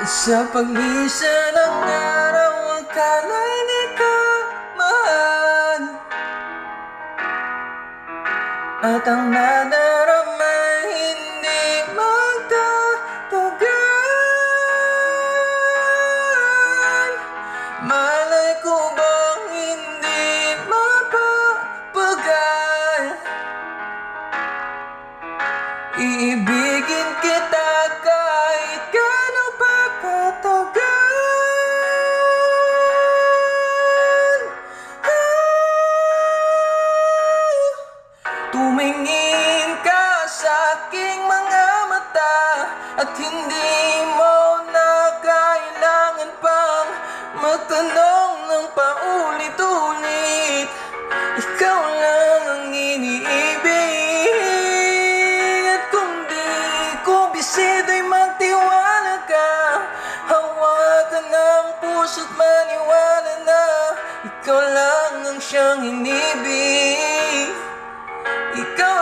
Sa paglisa ng araw, akala'y di ka mahal, at ang nadarama hindi magtatagal. Malay ko bang hindi mapapagal, iibigin kita kahit gaano pa katagal. Tumingin ka sa aking mga mata, at hindi mo na kailangan pang magtanong ng paulit-ulit. Ikaw lang ang iniibig, at kung di ko bisido'y magtiwala ka. Hawakan ng puso't maniwala na ikaw lang ang siyang inibig. Ikaw